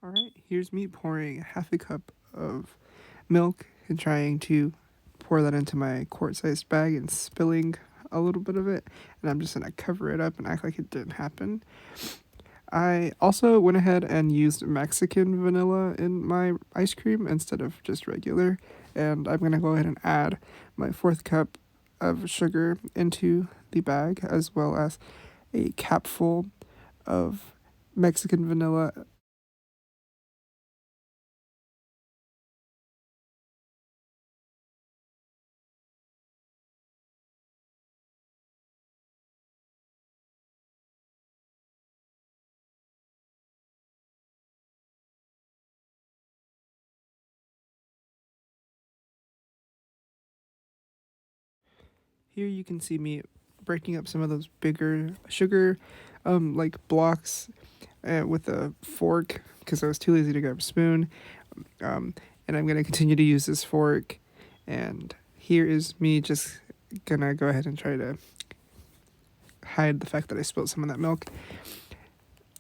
Alright, here's me pouring half a cup of milk and trying to pour that into my quart-sized bag and spilling a little bit of it, and I'm just gonna cover it up and act like it didn't happen. I also went ahead and used Mexican vanilla in my ice cream instead of just regular, and I'm gonna go ahead and add my fourth cup of sugar into the bag, as well as a capful of Mexican vanilla. Here you can see me breaking up some of those bigger sugar like blocks with a fork because I was too lazy to grab a spoon. Um, and I'm gonna continue to use this fork. And here is me just gonna go ahead and try to hide the fact that I spilled some of that milk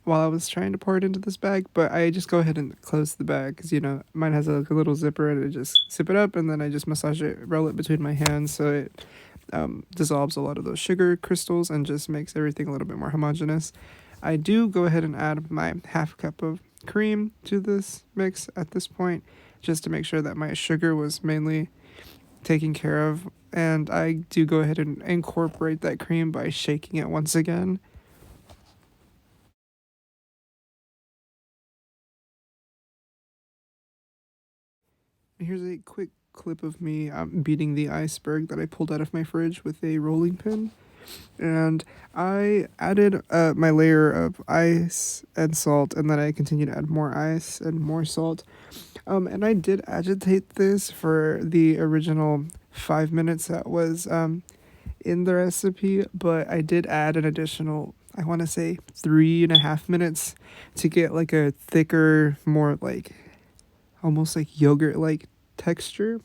while I was trying to pour it into this bag. But I just go ahead and close the bag because mine has like a little zipper, and I just zip it up, and then I just massage it, roll it between my hands so it dissolves a lot of those sugar crystals and just makes everything a little bit more homogeneous. I do go ahead and add my half cup of cream to this mix at this point, just to make sure that my sugar was mainly taken care of. And I do go ahead and incorporate that cream by shaking it once again. Here's a quick clip of me beating the iceberg that I pulled out of my fridge with a rolling pin. And I added my layer of ice and salt, and then I continued to add more ice and more salt. And I did agitate this for the original 5 minutes that was in the recipe, but I did add an additional, I want to say, 3.5 minutes to get like a thicker, more like almost like yogurt like texture.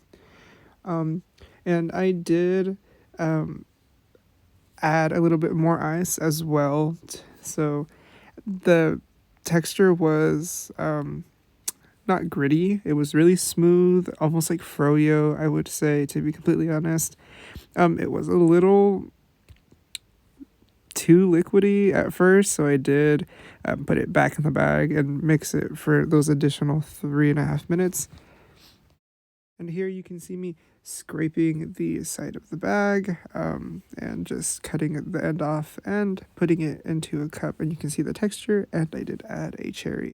Um, and I did um, add a little bit more ice as well. So the texture was not gritty. It was really smooth, almost like froyo, I would say, to be completely honest. It was a little too liquidy at first, so I did put it back in the bag and mix it for those additional 3.5 minutes. And here you can see me scraping the side of the bag and just cutting the end off and putting it into a cup. And you can see the texture, and I did add a cherry.